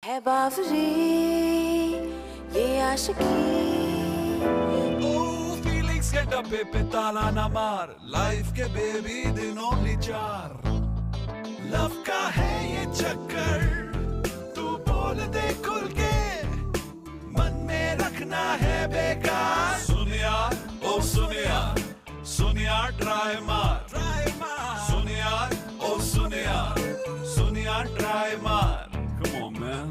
है बावरी ये आशिकी फीलिंग्स के डब्बे पे ताला ना मार, लाइफ के बेबी दिन ओनली 4। लव का है ये चक्कर, तू बोल दे खुल के, मन में रखना है बेकार। सुन यार ओ सुन यार, सुन यार ट्राई मार, सुन यार ओ सुन यार ट्राई मार। Come on man।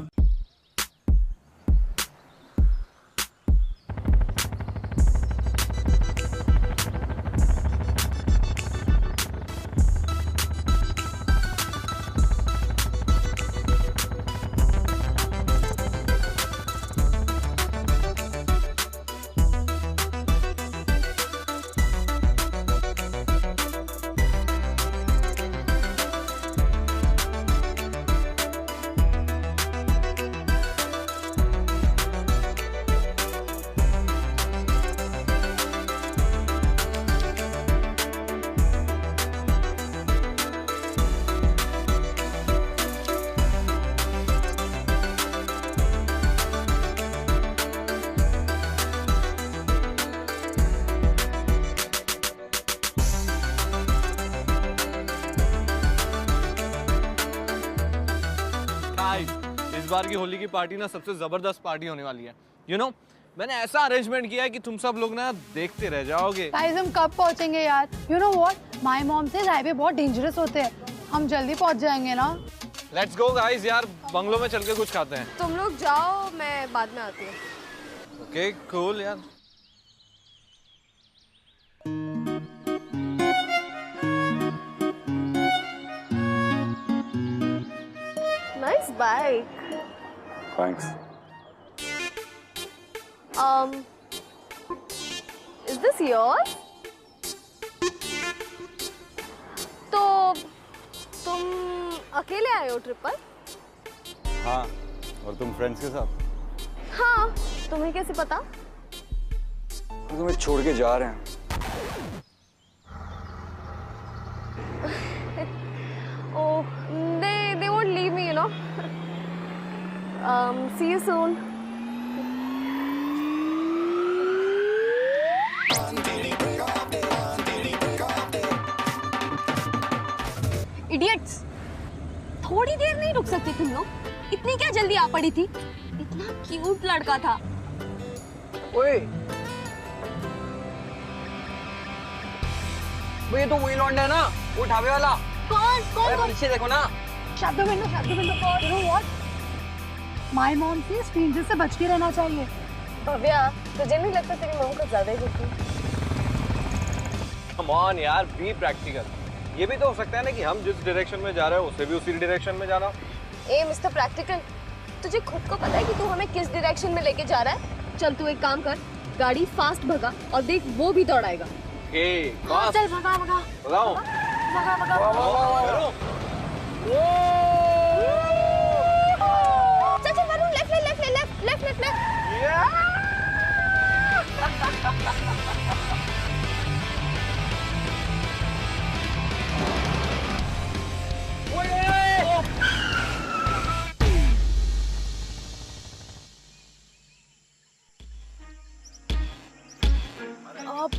इस बार की होली की पार्टी ना सबसे जबरदस्त पार्टी होने वाली है। यू नो, मैंने ऐसा अरेंजमेंट किया है कि तुम सब लोग ना देखते रह जाओगे। गाइस हम कब पहुंचेंगे यार? You know what, my mom से हाईवे बहुत डेंजरस होते हैं, हम जल्दी पहुंच जाएंगे ना। लेट्स गो गाइस यार, बंगलो में चल के कुछ खाते हैं। तुम लोग जाओ, मैं बाद में आती हूँ। ओके कूल यार। Nice bike. Thanks. Is this yours? तो तुम अकेले आए हो ट्रिप पर? हाँ, और तुम फ्रेंड्स के साथ? हाँ, तुम्हें कैसे पता? वो तुम्हें छोड़ के जा रहे हैं। Oh, they won't leave me, you know. See you soon. Idiots! थोड़ी देर नहीं रुक सकते तुम लोग? इतनी क्या जल्दी आ पड़ी थी? इतना क्यूट लड़का था। ओए, वो ये तो वही लौंडा है ना, वो ढाबे वाला। कौन कौन कौन? पीछे देखो ना। शब्द बिंदु you know what, my mom से स्ट्रेंजर से बच के रहना चाहिए। भव्या, तुझे नहीं लगता तेरी मॉम को ज्यादा ही देखती? कम ऑन यार, बी प्रैक्टिकल। ये भी तो हो सकता है ना कि हम जिस डायरेक्शन में जा रहे हैं उसे भी उसी डायरेक्शन में जाना। ए मिस्टर प्रैक्टिकल, तुझे खुद को पता है कि तू हमें किस डायरेक्शन में लेके जा रहा है? चल तू एक काम कर, गाड़ी फास्ट भगा और देख वो भी दौड़ाएगा। ओके, हाँ, चल भगा भगा बताओ। भगा भगा। चल चल Varun, left left left left left left. अब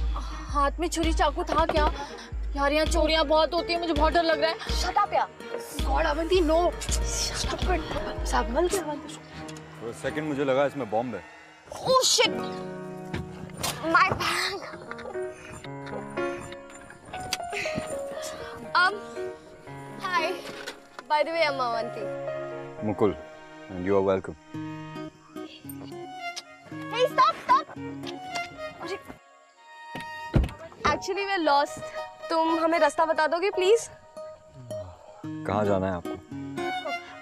हाथ में छुरी चाकू था क्या? यार यहाँ चोरियां बहुत होती है, मुझे बहुत डर लग रहा है। शट अप यार। God Avanti, no. संभल के अवंती। For a second मुझे लगा इसमें बॉम्ब है। Oh shit! My bag. Hi. By the way, I'm Avanti. Mukul, and you are welcome. Hey, stop! Actually, we're lost. तुम हमें रास्ता बता दोगे प्लीज? कहाँ जाना है आपको?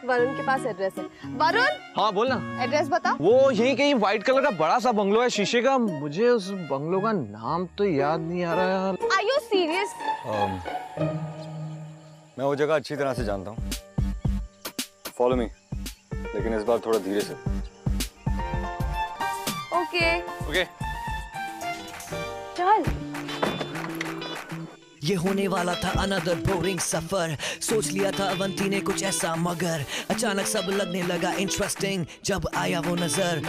वरुण के पास एड्रेस है। वरुण, हाँ बोल ना। एड्रेस बता। वो यही कहीं व्हाइट कलर का बड़ा सा बंगलो है शीशे का। मुझे उस बंगलो का नाम तो याद नहीं आ रहा यार। Are you serious? मैं वो जगह अच्छी तरह से जानता हूँ। Follow me, लेकिन इस बार थोड़ा धीरे से। Okay. ओके। चल। ये होने वाला था अनदर बोरिंग सफर। सोच लिया था अवंती ने कुछ ऐसा, मगर अचानक सब लगने लगा इंटरेस्टिंग जब आया वो नजर।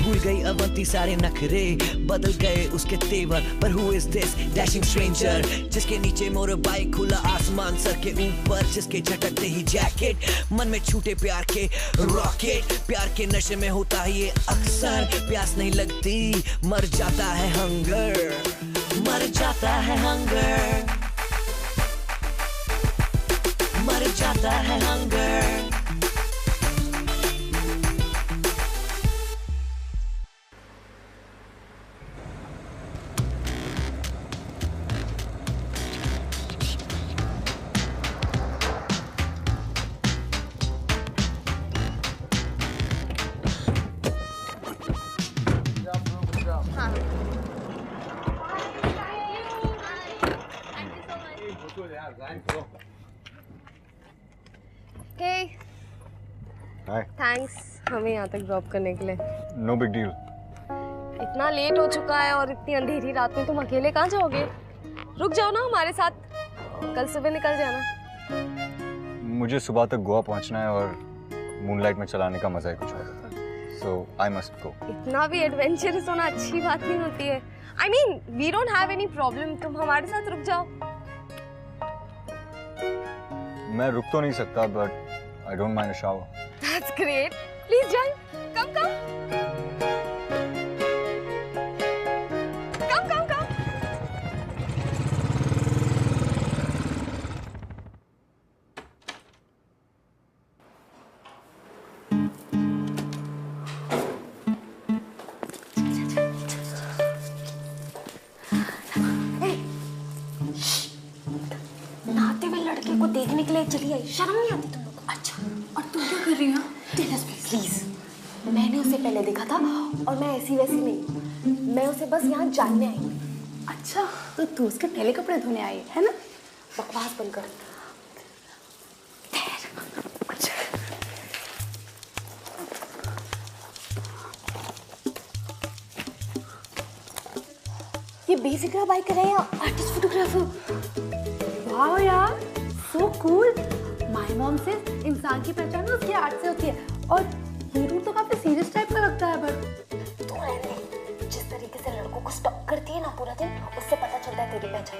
भूल गई अवंती सारे नखरे, बदल गए उसके तेवर। पर who is this dashing stranger, जिसके नीचे मोर बाइक, खुला आसमान सर के ऊपर, जिसके झटकते ही जैकेट, मन में छूटे प्यार के रॉकेट। प्यार के नशे में होता है ये अक्सर, प्यास नहीं लगती मर जाता है हंगर, मर जाता है हंगर, मर जाता है हंगर। थैंक्स हमें यहाँ तक ड्रॉप करने के लिए। No big deal. इतना लेट हो चुका है और इतनी अंधेरी रात में तुम अकेले कहाँ जाओगे? रुक जाओ ना हमारे साथ, कल सुबह निकल जाना। मुझे सुबह तक गोवा पहुंचना है और मूनलाइट में चलाने का मजा ही कुछ और है। So I must go. इतना भी एडवेंचरस होना अच्छी बात नहीं होती है। I mean, we don't have any problem. तुम हमारे साथ रुक जाओ। मैं रुक तो नहीं सकता, but I don't mind a shower. That's great. Please join. Come, come. Come, come, come. नहाते हुए लड़के को देखने के लिए चली आई, शर्म नहीं आती तुम लोग को? अच्छा, और तुम क्या कर रही हो? प्लीज, मैंने उसे पहले देखा था और मैं ऐसी वैसी नहीं, मैं उसे बस यहाँ जानने आई। अच्छा, तो तू उसके पहले कपड़े धोने आई है ना? बकवास बंद कर। ये बेसिकली बाइक कर रहे हैं आर्टिस्ट फोटोग्राफर। वाह यार, सो कूल। माय मॉम से इंसान की पहचान उसके आर्ट से होती है, और ये रूट तो काफी सीरियस टाइप का लगता है। पर तू रहने दे, जिस तरीके से लड़कों को स्टॉक करती है ना पूरा दिन, उससे पता चलता है तेरी पहचान।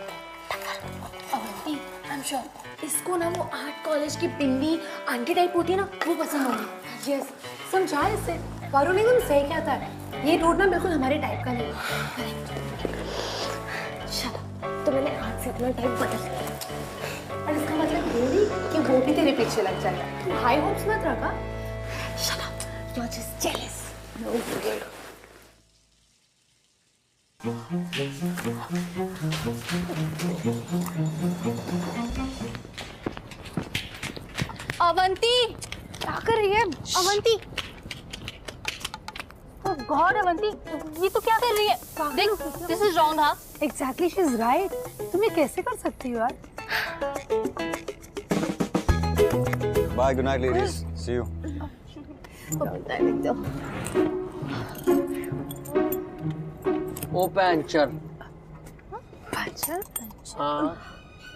अवंती, आई एम श्योर इसको ना वो आर्ट कॉलेज की पिंडी आंटी टाइप होती है ना, वो पसंद होगी। यस, समझा इससे। वरुण एकदम सही कहता है, ये रूट ना बिल्कुल हमारे टाइप का नहीं है। तो मैंने आज से अपना टाइप बदल लिया, और इसका मतलब ये नहीं कि वो भी तेरे पीछे लग जाएगा। तू हाई होप्स मत रखा। Shut up, you're just jealous. No good. Avanti, क्या कर रही है अवंती? Oh God, अवंती, ये तो क्या कर रही है? देख, this is wrong, हाँ? Exactly, she is right. तुम ये कैसे कर सकती हो यार? Bye, good night, ladies. See you. ओ पैंचर। पंचर? हाँ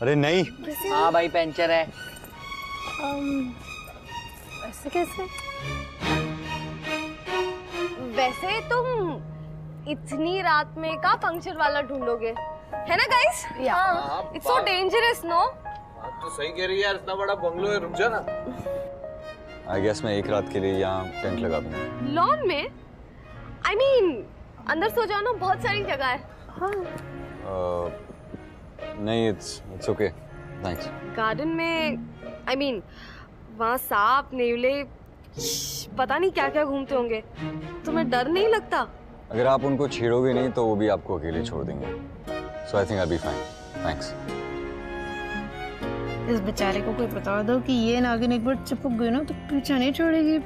अरे नहीं। हाँ भाई पैंचर है। ऐसे कैसे? वैसे तुम इतनी रात में का पंक्चर वाला ढूंढोगे, है ना गाइस? हाँ। It's so dangerous, no? बात तो सही कह रही है यार, इतना बड़ा बंगलो है, रुक जा ना। I guess मैं एक रात के लिए यहाँ टेंट लगा दूँगा। लॉन में? I mean, अंदर सो जाओ ना, बहुत सारी जगह है। हाँ। नहीं, it's okay. Thanks. गार्डन में, I mean, वहाँ सांप, नेवले, पता नहीं क्या क्या घूमते होंगे। तुम्हें डर नहीं लगता? अगर आप उनको छेड़ोगे नहीं तो वो भी आपको अकेले छोड़ देंगे। So I think I'll be fine. Thanks. इस बेचारे को कोई बता दो कि ये नागिन एक बार चिपक गई ना तो पीछा नहीं छोड़ेगी।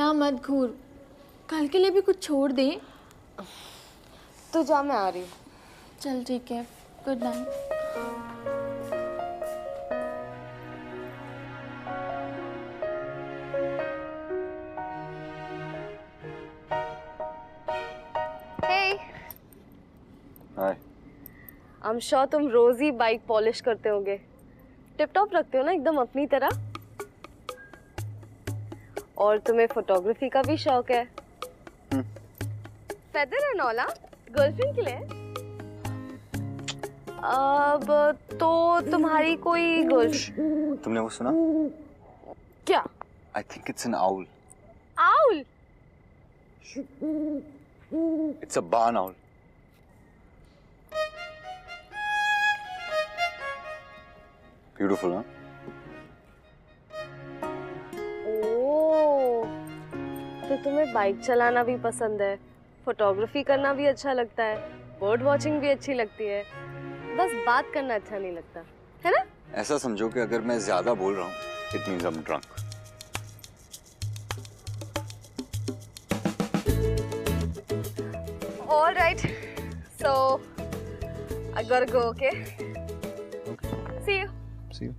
इतना मत घूर, कल के लिए भी कुछ छोड़ दे। तो जा, मैं आ रही हूँ। चल ठीक है, good night. Hey, hi. I'm sure तुम रोज ही बाइक पॉलिश करते होगे। टिप टॉप रखते हो ना एकदम अपनी तरह। और तुम्हें फोटोग्राफी का भी शौक है। फेदर एंड ऑल, गर्लफ्रेंड के लिए? अब तो तुम्हारी कोई गर्लफ्रेंड? तुमने वो सुना? क्या? I think it's an owl. Owl? It's a barn owl. Beautiful, huh? ओह, तो तुम्हें बाइक चलाना भी पसंद है, फोटोग्राफी करना भी अच्छा लगता है, बर्ड वॉचिंग भी अच्छी लगती है, बस बात करना अच्छा नहीं लगता, है ना? ऐसा समझो कि अगर मैं ज्यादा बोल रहा हूँ, it means I'm drunk. All right, so I gotta go, okay? See you. See you.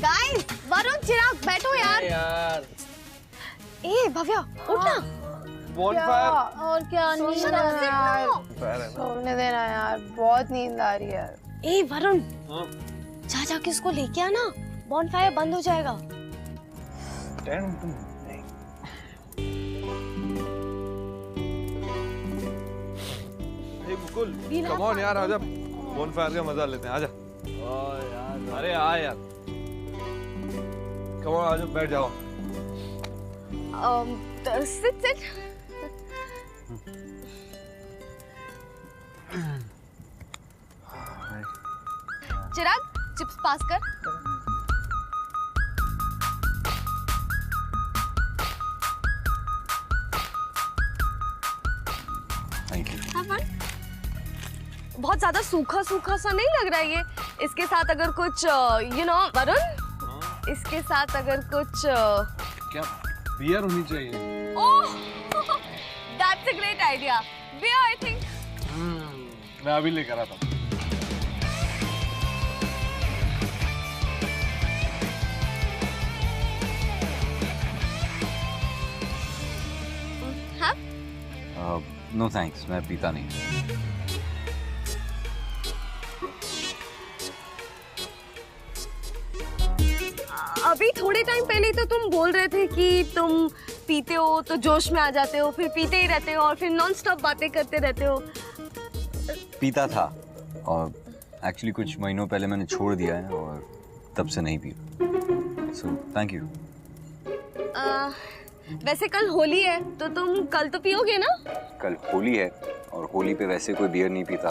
Guys, Varun, चिराग, बैठो यार। ए भव्या, उठ ना। बॉनफायर और क्या, नींद आ रहा है यार, सोने देना यार, बहुत नींद आ रही है। ए वरुण, जा जाके उसको लेके आना, बॉनफायर बंद हो जाएगा। मुकुल, कम ऑन यार, आजा, बॉनफायर का मजा लेते हैं, आजा। यार, अरे आ यार, कम ऑन, आजा, बैठ जाओ। सिट। चिराग, चिप्स पास कर। Thank you. Have fun. बहुत ज्यादा सूखा सूखा सा नहीं लग रहा है ये? इसके साथ अगर कुछ वरुण, इसके साथ अगर कुछ क्या बियर होनी चाहिए? ओह, that's a great idea. Beer, I think. मैं अभी लेकर आता हूँ। No thanks, मैं पीता नहीं। अभी थोड़े टाइम पहले तो तुम बोल रहे थे कि तुम पीते हो तो जोश में आ जाते हो, फिर पीते ही रहते हो और फिर नॉन स्टॉप बातें करते रहते हो। पीता था और एक्चुअली कुछ महीनों पहले मैंने छोड़ दिया है और तब से नहीं पिया। So thank you. वैसे कल होली है तो तुम कल तो पियोगे ना? कल होली है और होली पे वैसे कोई बियर नहीं पीता।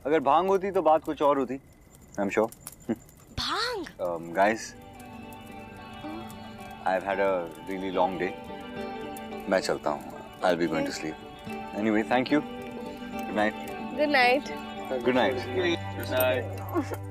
अगर भांग होती तो बात कुछ और होती। I'm sure. Bhang? Guys, I've had a really long day. मैं चलता हूँ। I'll be going to sleep. Anyway, thank you. Good night. Good night. Good night. Good night.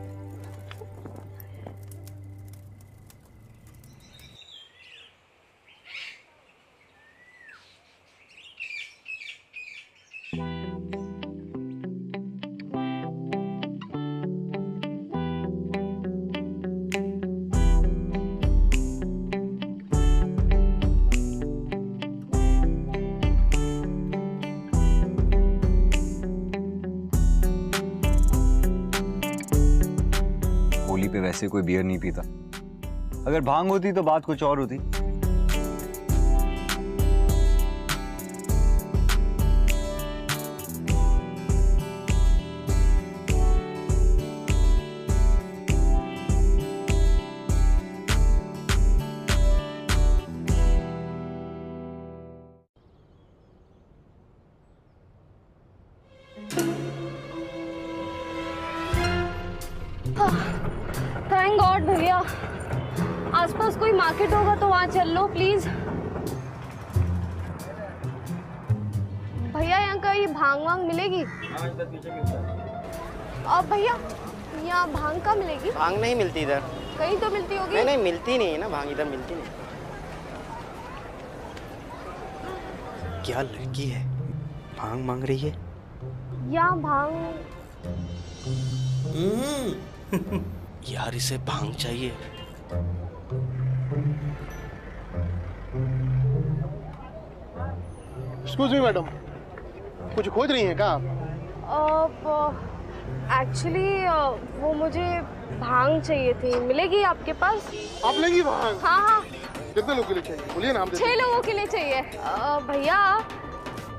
Holi पे वैसे कोई बियर नहीं पीता। अगर भांग होती तो बात कुछ और होती। थैंक गॉड भैया, आसपास कोई मार्केट होगा तो वहाँ चल लो प्लीज। भैया यहाँ का ये भांग वांग मिलेगी? अब भैया यहाँ भांग कहाँ मिलेगी? भांग नहीं मिलती इधर। कहीं तो मिलती होगी। नहीं मिलती नहीं है ना भांग, इधर मिलती नहीं। क्या लड़की है, भांग मांग रही है। यहाँ भांग यार इसे भांग चाहिए। एक्सक्यूज मी मैडम, कुछ खोज रही हैं क्या आप? एक्चुअली वो मुझे भांग चाहिए थी, मिलेगी आपके पास? आप लेगी भांग? हाँ। कितने लोगों के लिए चाहिए बोलिए ना, हम 6 लोगों के लिए चाहिए। भैया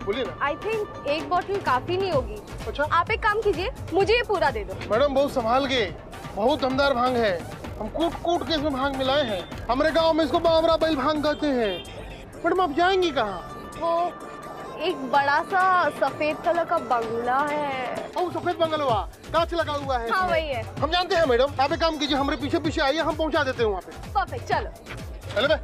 बोलिए ना। आई थिंक 1 बॉटल काफी नहीं होगी। अच्छा, आप एक काम कीजिए, मुझे ये पूरा दे दो। मैडम बहुत संभाल के, बहुत दमदार भांग है। हम कूट के इसमें भांग मिलाए हैं। हमारे गांव में इसको बावरा बैल भांग कहते हैं। मैडम आप जाएंगी कहाँ? वो एक बड़ा सा सफेद कलर का बंगला है। ओ सफेद बंगलवा, कांच लगा हुआ है। हाँ वही है। हम जानते हैं मैडम, आप एक काम कीजिए, हमारे पीछे पीछे आइए, हम पहुंचा देते हैं वहाँ पे। परफेक्ट, चलो चलो बे।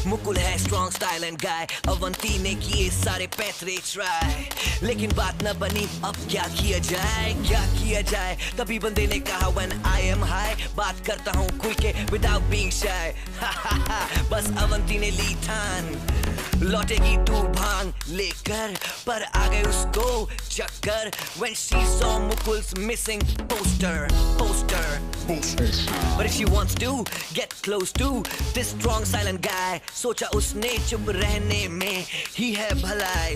मुकुल है स्ट्रॉन्ग स्टाइल एंड गाय, अवंती ने किए सारे पैतरे ट्राई, लेकिन बात न बनी। अब क्या किया जाए? तभी बंदे ने कहा when I am high, बात करता हूँ खुल के without being shy। बस अवंती ने ली ठान, लौटेगी तू भांग लेकर, पर आ गए उसको चक्कर when she saw Mukul's missing poster। But if she wants to get close to this strong silent guy, सोचा उसने चुप रहने में ही है भलाई।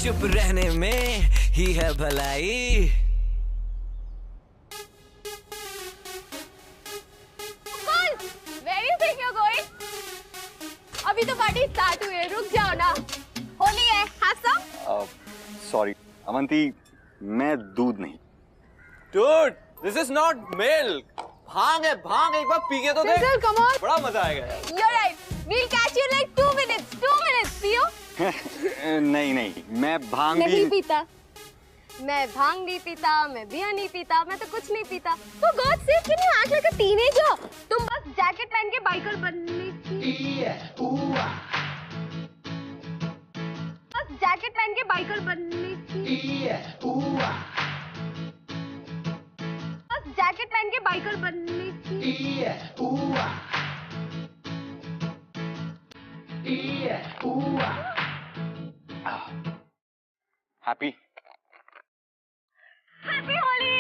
चुप रहने में ही है भलाई। Mukul, where you think you're going? अभी तो पार्टी स्टार्ट हुई है, रुक जाओ ना। होली है, have some? सॉरी अवंती, मैं दूध नहीं। Dude, this is not milk. भांग है भांग, एक बार पी के तो देख। come on. बड़ा मजा आएगा। You're right. We'll catch you in like 2 minutes. 2 minutes, पियो? नहीं, मैं भांग नहीं पीता। मैं भांग नहीं पीता, मैं बियर नहीं पीता, मैं तो कुछ नहीं पीता। तो God save, can you act like a teenager? तुम बस जैकेट पहन के बाइकर बनने की। बस जैकेट पहन के बाइकर बनने की। बस जैकेट पहन के बाइकर बनने की। हैप्पी होली।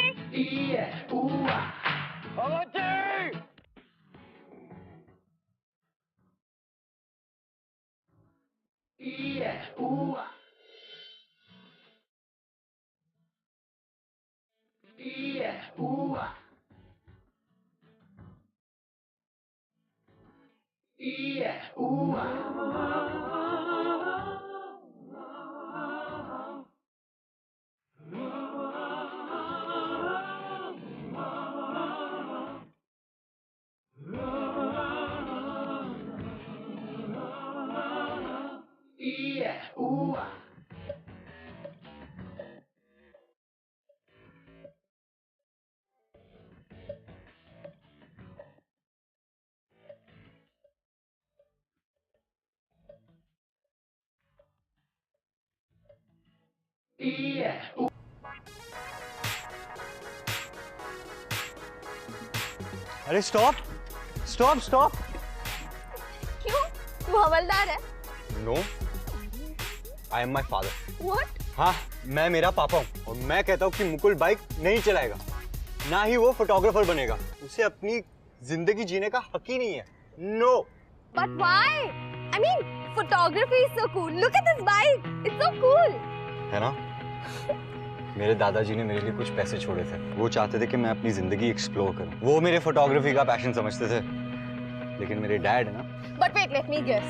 अरे स्टॉप स्टॉप स्टॉप। क्यों? तू हवलदार है? No, I am my father. What? हाँ, मैं मेरा पापा हूँ और मैं कहता हूँ कि मुकुल बाइक नहीं चलाएगा, ना ही वो फोटोग्राफर बनेगा। उसे अपनी जिंदगी जीने का हक ही नहीं है। No. But why? I mean, photography is so cool. Look at this bike. It's so cool. है ना? मेरे दादाजी ने मेरे लिए कुछ पैसे छोड़े थे। वो चाहते थे कि मैं अपनी जिंदगी एक्सप्लोर करूं। वो मेरे फोटोग्राफी का पैशन समझते थे, लेकिन मेरे डैड है ना। But wait, let me guess.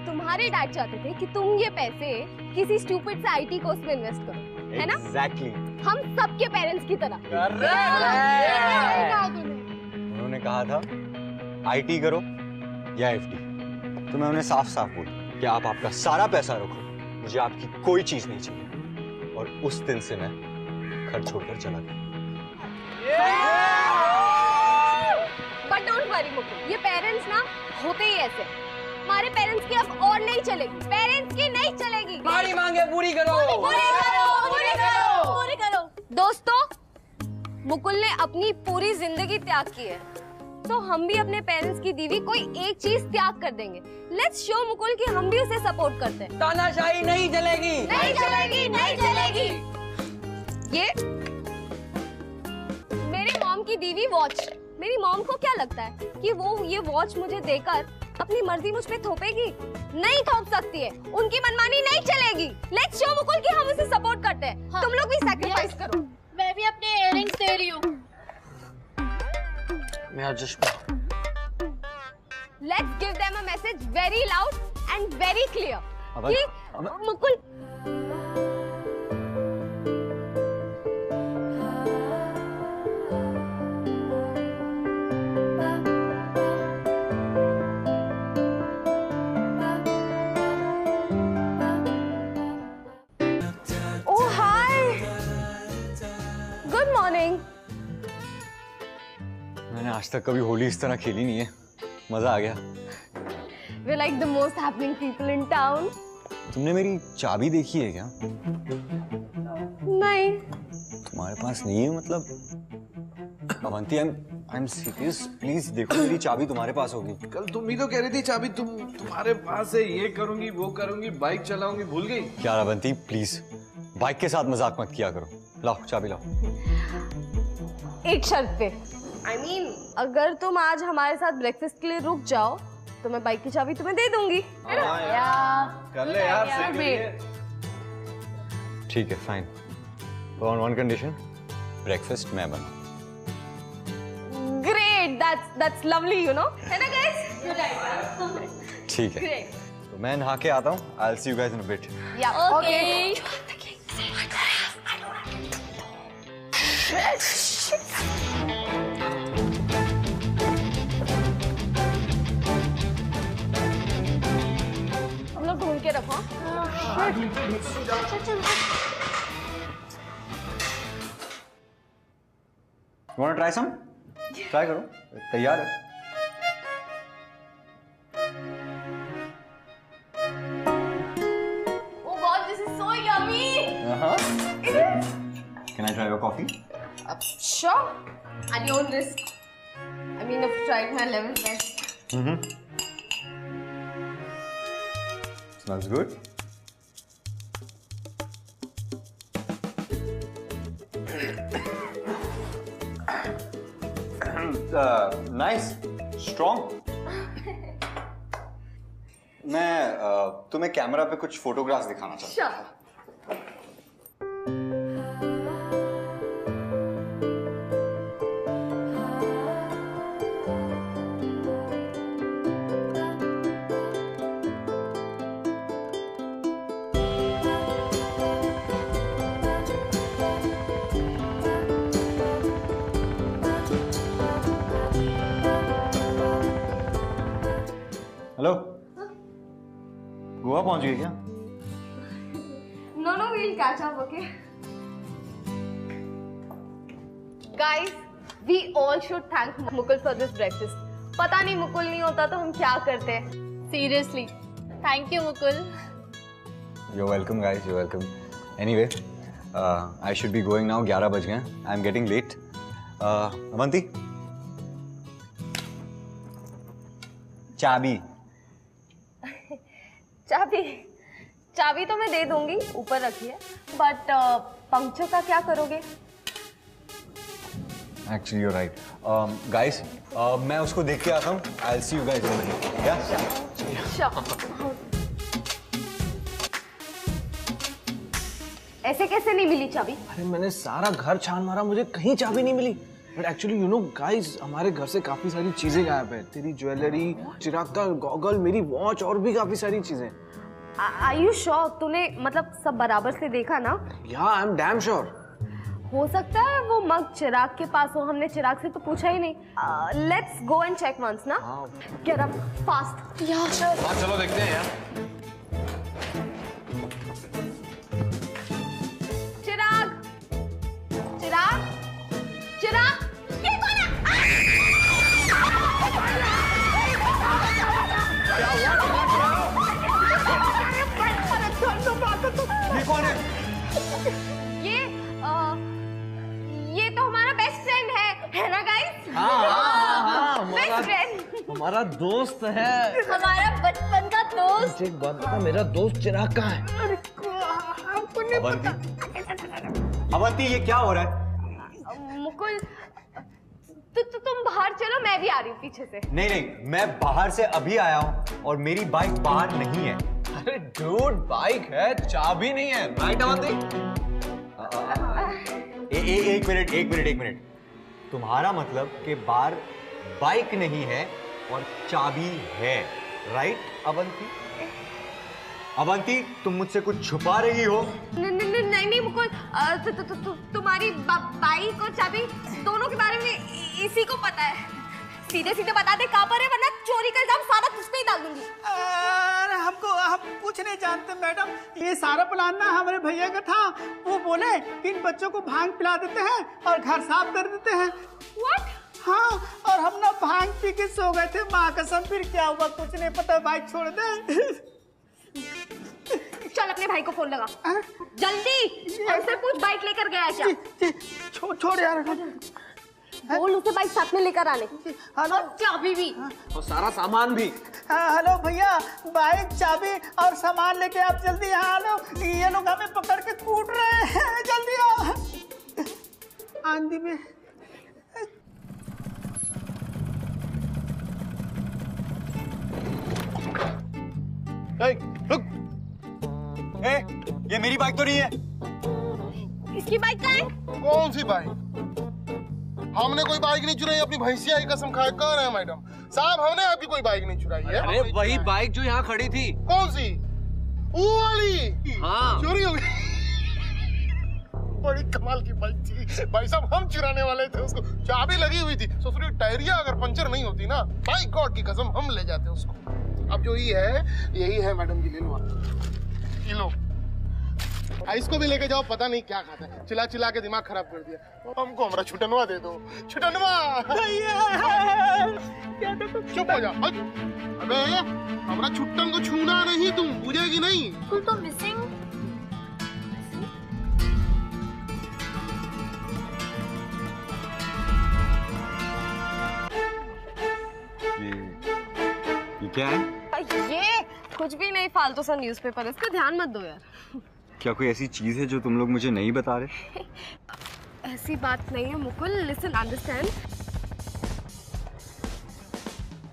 तुम्हारे डैड चाहते थे कि तुम ये पैसे किसी स्टूपिड से आईटी कोर्स में इन्वेस्ट करो, है ना? Exactly. हम सबके पेरेंट्स की तरह। उन्होंने कहा था आईटी करो या एफडी, तो मैं उन्हें साफ साफ बोलूं कि आप आपका सारा पैसा रखो, मुझे आपकी कोई चीज नहीं चाहिए। और उस दिन से मैं घर छोड़कर चला गया। बट डोंट वरी मुकुल, ये पेरेंट्स ना होते ही ऐसे। हमारे पेरेंट्स की अब और नहीं चलेगी, पेरेंट्स की नहीं चलेगी। गाड़ी मांगे पूरी करो, पूरी करो, पूरी करो, पूरी करो। दोस्तों, मुकुल ने अपनी पूरी जिंदगी त्याग की है, तो हम भी अपने पेरेंट्स की दी हुई कोई एक चीज त्याग कर देंगे। लेट्स शो मुकुल कि हम भी उसे सपोर्ट करते हैं। तानाशाही नहीं चलेगी, नहीं चलेगी, नहीं चलेगी। ये मेरी मॉम की दी हुई वॉच। मेरी मॉम को क्या लगता है कि वो ये वॉच मुझे देकर अपनी मर्जी मुझ पे थोपेगी? नहीं थोप सकती है, उनकी मनमानी नहीं चलेगी। लेट्स शो मुकुल कि हम उसे सपोर्ट करते हैं। हाँ। तुम लोग भी सैक्रिफाइस करो। मैं भी अपने इयररिंग्स दे रही हूँ। मैं adjust. Let's give them a message very loud and very clear. कि Mukul Oh hi. Good morning. मैंने आज तक कभी होली इस तरह खेली नहीं है, मजा आ गया। We're like the most happening people in town. तुमने मेरी चाबी देखी है क्या? नहीं। तुम्हारे पास नहीं है मतलब? Avanti, I am serious, please देखो मेरी चाबी तुम्हारे पास होगी। कल तुम ही तो कह रही थी चाबी तुम्हारे पास है, ये करूंगी वो करूंगी, बाइक चलाऊंगी, भूल गई? यार अवंती प्लीज, बाइक के साथ मजाक मत किया करो। लाओ चाबी लाओ। एक शर्त पे। I mean, अगर तुम आज हमारे साथ ब्रेकफास्ट के लिए रुक जाओ तो मैं बाइक की चाबी तुम्हें दे दूंगी। है ना? कर ले यार, सही करिए। ठीक है, fine. On one condition, breakfast मैं बनाऊं। Great, that's lovely, you know. है ना guys? ठीक है। तो मैं नहा के आता हूँ। I'll see you guys in a bit. Yeah. Okay. हम लोग ढूंढ के रखो। You wanna try some? Try करो, तैयार है। Oh God, this is so yummy. It is. Can I try your coffee? Sure. At your own risk. I mean, I've tried my level best. Smells good. Nice, strong. मैं तुम्हें camera पे कुछ photographs दिखाना चाहता हूँ। Hello, Goa पहुंच गए क्या? No, we'll catch up, okay? Guys, we all should thank Mukul for this breakfast. पता नहीं मुकुल नहीं होता तो हम क्या करते? Seriously, thank you Mukul. You're welcome, guys. You're welcome. Anyway, I should be going now. 11 बज गए. I'm getting late. अवंती, चाबी। चाबी तो मैं दे दूंगी, ऊपर रखिए। बट पंक्चर का क्या करोगे? Actually, you're right. Guys, मैं उसको देख के आता हूँ. I'll see you guys in a minute. Yeah? Sure. ऐसे कैसे नहीं मिली चाबी? अरे मैंने सारा घर छान मारा, मुझे कहीं चाबी नहीं मिली। But actually you know guys, हमारे घर से काफी सारी चीजें गायब है। तेरी ज्वेलरी, चिराग का गॉगल, मेरी वॉच और भी काफी सारी चीजें। Are you sure? तूने मतलब सब बराबर से देखा ना? Yeah, I'm damn sure. हो सकता है वो मग चिराग के पास हो, हमने चिराग से तो पूछा ही नहीं। Let's go and check once ना। Get up fast. Yeah sure. हाँ चलो देखते हैं यार। चिराग चिराग चिराग, ये कौन है? ये कौन है? ये तो हमारा बेस्ट फ्रेंड है ना गाइस? हाँ, बेस्ट फ्रेंड, हमारा दोस्त है, हमारा बचपन का दोस्त। मुझे एक बात बता, मेरा दोस्त चिराग कहाँ है? अवंती ये क्या हो रहा है? मुकुल तुम बाहर चलो, मैं भी आ रही हूँ पीछे से। नहीं, मैं बाहर से अभी आया हूँ और मेरी बाइक बाहर नहीं है। अरे डूड, बाइक है, चाबी नहीं है, राइट अवंती? एक मिनट। तुम्हारा मतलब कि बाहर बाइक नहीं है और चाबी है, राइट अवंती? अवंती, तुम मुझसे कुछ छुपा रही हो? नहीं मुकुल, तुम्हारी बाइक और चाबी दोनों के बारे में इसी को पता है। सीधे बता दे कहाँ पर है, वरना चोरी का इल्जाम सारा तुझ पे ही डाल दूंगी। हम कुछ नहीं जानते मैडम, ये सारा प्लान ना हमारे भैया का था। वो बोले कि इन बच्चों को भांग पिला देते हैं और घर साफ कर देते हैं। What? हाँ, और हम ना भांग पी के सो गए थे। माँ कसम, फिर क्या हुआ कुछ नहीं पता। बाइक छोड़ दे। चल अपने भाई को फोन लगा जल्दी, ऐसे पूछ बाइक लेकर गया क्या? छोड़ यार, बोल उसे बाइक साथ में लेकर आने। हेलो, चाबी भी और सारा सामान भी। हेलो भैया, बाइक चाबी और सामान लेके आप जल्दी यहाँ आ लो। ये लोग हमें पकड़ के कूट रहे हैं, जल्दी आओ। आंधी में रुक। ये मेरी बाइक तो नहीं है। इसकी बाइक कहाँ है? कौन सी बाइक? हमने कोई बाइक नहीं चुराई, अपनी भैंसिया की कसम खाए कह रहे हैं मैडम साहब, हमने आपकी कोई बाइक नहीं चुराई है। अरे वही बाइक जो यहाँ खड़ी थी। कौन सी? वो वाली? हाँ। चोरी हो गई। बड़ी कमाल की बाइक थी भाई साहब, हम चुराने वाले थे उसको, चाबी लगी हुई थी। ससुरी टायरिया अगर पंचर नहीं होती ना, बाई गॉड की कसम हम ले जाते उसको। अब जो ये है यही है मैडम जी, ले लो आप। ये लो, इसको भी लेके जाओ, पता नहीं क्या खाता है, चिल्ला के दिमाग खराब कर दिया। हमको हमारा छुटनवा दे दो, छुटनवा। चुप हो जाओ। अबे हमारा छुट्टन को छूना नहीं, तुम बुझेगी नहीं। कुल तो मिसिंग। ये क्या है? ये कुछ भी नहीं, फालतू सा न्यूज़पेपर, इसका ध्यान मत दो यार। क्या कोई ऐसी चीज है जो तुम लोग मुझे नहीं बता रहे? ऐसी बात नहीं है मुकुल, लिसन अंडरस्टैंड।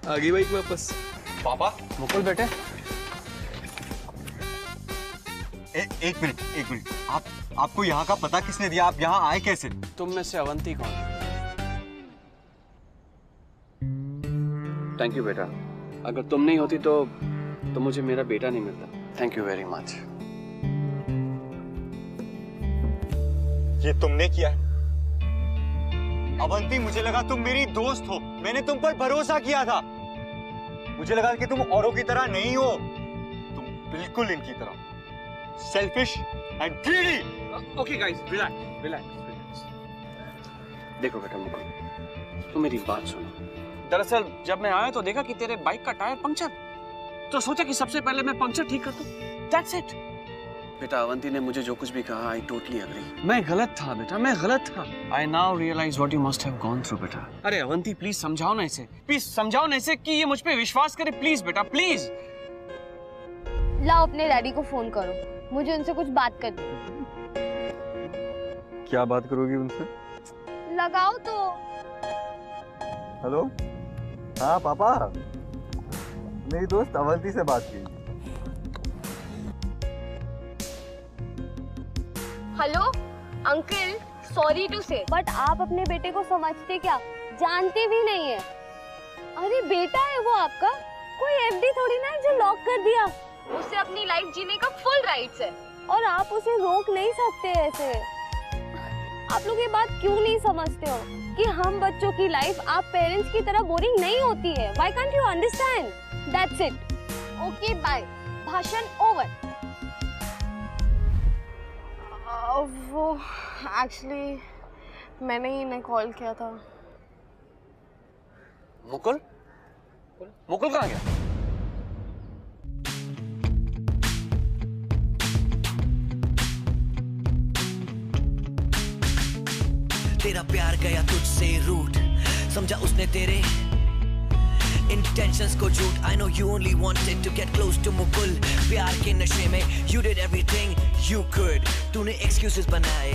आ गई बाइक वापस। पापा, मुकुल बेटे। एक मिनट। आपको यहाँ का पता किसने दिया? आप यहाँ आए कैसे? तुम में से अवंती कौन? थैंक यू बेटा, अगर तुम नहीं होती तो मुझे मेरा बेटा नहीं मिलता। Thank you very much. ये तुमने किया है? अवंती, मुझे लगा तुम मेरी दोस्त हो, मैंने तुम पर भरोसा किया था। मुझे लगा कि तुम औरों की तरह नहीं हो, तुम बिल्कुल इनकी तरह selfish and greedy. Okay guys, relax. देखो बेटा मुकुल, तुम मेरी बात सुनो। दरअसल जब मैं आया तो देखा कि तेरे बाइक का टायर पंक्चर, तो सोचा कि सबसे पहले मैं पंक्चर ठीक कर दूं। That's it। बेटा अवंती ने मुझे जो कुछ भी कहा, I totally agree। मैं गलत था बेटा, मैं गलत था। I now realize what you must have gone through बेटा। अरे अवंती प्लीज समझाओ ना इसे, कि ये मुझ पे विश्वास करे, प्लीज बेटा प्लीज। लाओ अपने डैडी को फोन करो, मुझे उनसे कुछ बात करनी है। क्या बात करोगी उनसे? लगाओ तो। हेलो, हाँ पापा, मेरी दोस्त अवंती से बात की। हेलो अंकल, सॉरी टू से, बट आप अपने बेटे को समझते क्या? जानते भी नहीं है। अरे बेटा है वो आपका, कोई एफडी थोड़ी ना है जो लॉक कर दिया। उसे अपनी लाइफ जीने का फुल राइट्स है और आप उसे रोक नहीं सकते ऐसे। आप लोग ये बात क्यों नहीं समझते हो कि हम बच्चों की लाइफ आप पेरेंट्स की तरह बोरिंग नहीं होती है? Why can't you understand? That's it. Okay, bye. भाषण ओवर. वो एक्चुअली मैंने ही इन्हें कॉल किया था. मुकुल? मुकुल कहाँ गया? तेरा प्यार गया तुझसे रूट, समझा उसने तेरे intentions को झूठ. I know you only wanted to get close to Mukul. प्यार के नशे में you did everything you could. तूने excuses बनाए,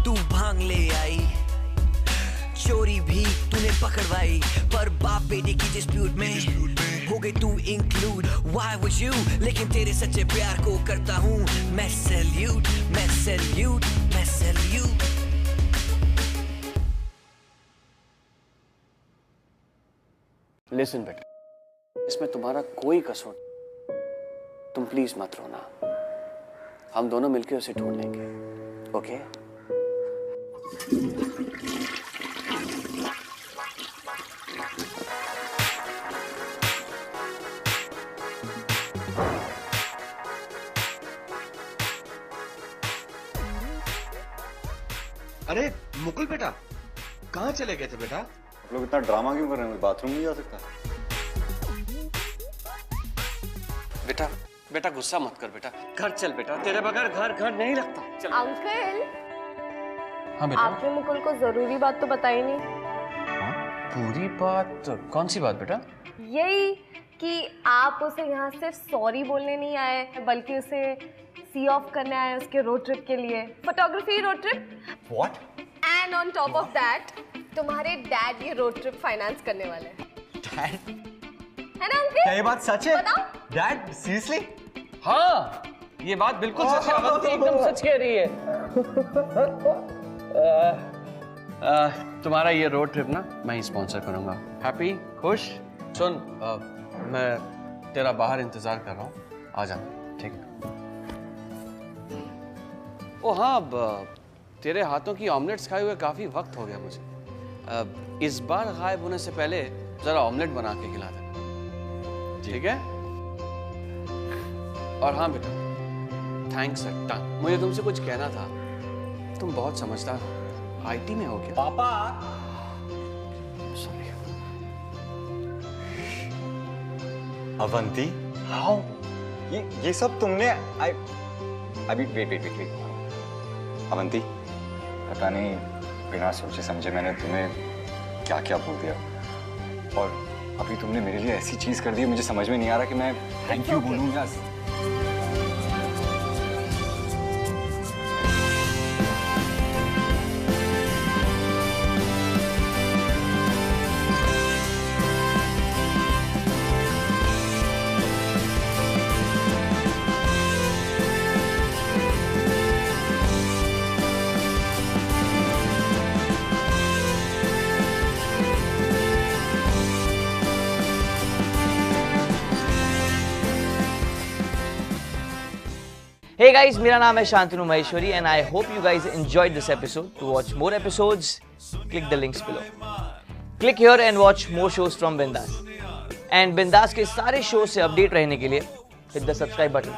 तू भांग ले आई, चोरी भी तूने पकड़वाई, पर बाप बेटे की dispute में हो गई तू include. Why would you? लेकिन तेरे सच्चे प्यार को करता हूँ मैं salute, मैं salute, मैं salute. लिसन बेटा, इसमें तुम्हारा कोई कसूर नहीं. तुम प्लीज मत रोना, हम दोनों मिलकर उसे ढूंढ लेंगे. ओके? अरे मुकुल बेटा, कहाँ चले गए थे बेटा? आप लोग इतना ड्रामा क्यों कर रहे हैं? बाथरूम नहीं जा सकता? बेटा बेटा गुस्सा मत कर बेटा, घर चल बेटा, तेरे बगैर घर नहीं लगता. चल. अंकल, हाँ बेटा. आपने मुकुल को जरूरी बात तो बताई नहीं. पूरी बात? कौन सी बात बेटा? यही कि आप उसे यहाँ सिर्फ सॉरी बोलने नहीं आए, बल्कि उसे सी ऑफ करने आए उसके रोड ट्रिप के लिए. Photography road trip. What? And on top of that तुम्हारे डैड ये रोड ट्रिप फाइनेंस करने वाले हैं. डैड? है ना अंकल? क्या ये बात सच है? बताओ. Dad seriously? हाँ, ये बात बिल्कुल सच है. अवंती एकदम सच कह रही है. तुम्हारा ये रोड ट्रिप ना मैं ही स्पॉन्सर करूंगा. हैप्पी? खुश? सुन, मैं तेरा बाहर इंतजार कर रहा हूँ, आ जा. ठीक है? ओ हाँ, तेरे हाथों की ऑमलेट्स खाए हुए काफी वक्त हो गया मुझे. इस बार गायब होने से पहले जरा ऑमलेट बना के खिला दे. ठीक है? और हाँ बेटा, थैंक्स अट्टा. मुझे तुमसे कुछ कहना था. तुम बहुत समझदार हो, आईटी में हो क्या? पापा. सॉरी. अवंती, हाउ? ये सब तुमने अभी वेट. अवंती, पता नहीं बिना सोचे समझे मैंने तुम्हें क्या क्या बोल दिया, और अभी तुमने मेरे लिए ऐसी चीज कर दी, मुझे समझ में नहीं आ रहा कि मैं थैंक यू बोलूं या. Hey guys, मेरा नाम है Shantanu Maheshwari and I hope you guys enjoyed this episode. To watch more episodes, click the links below. Click here and watch more shows from Bindaas. And Bindaas के सारे shows से update रहने के लिए hit the subscribe button.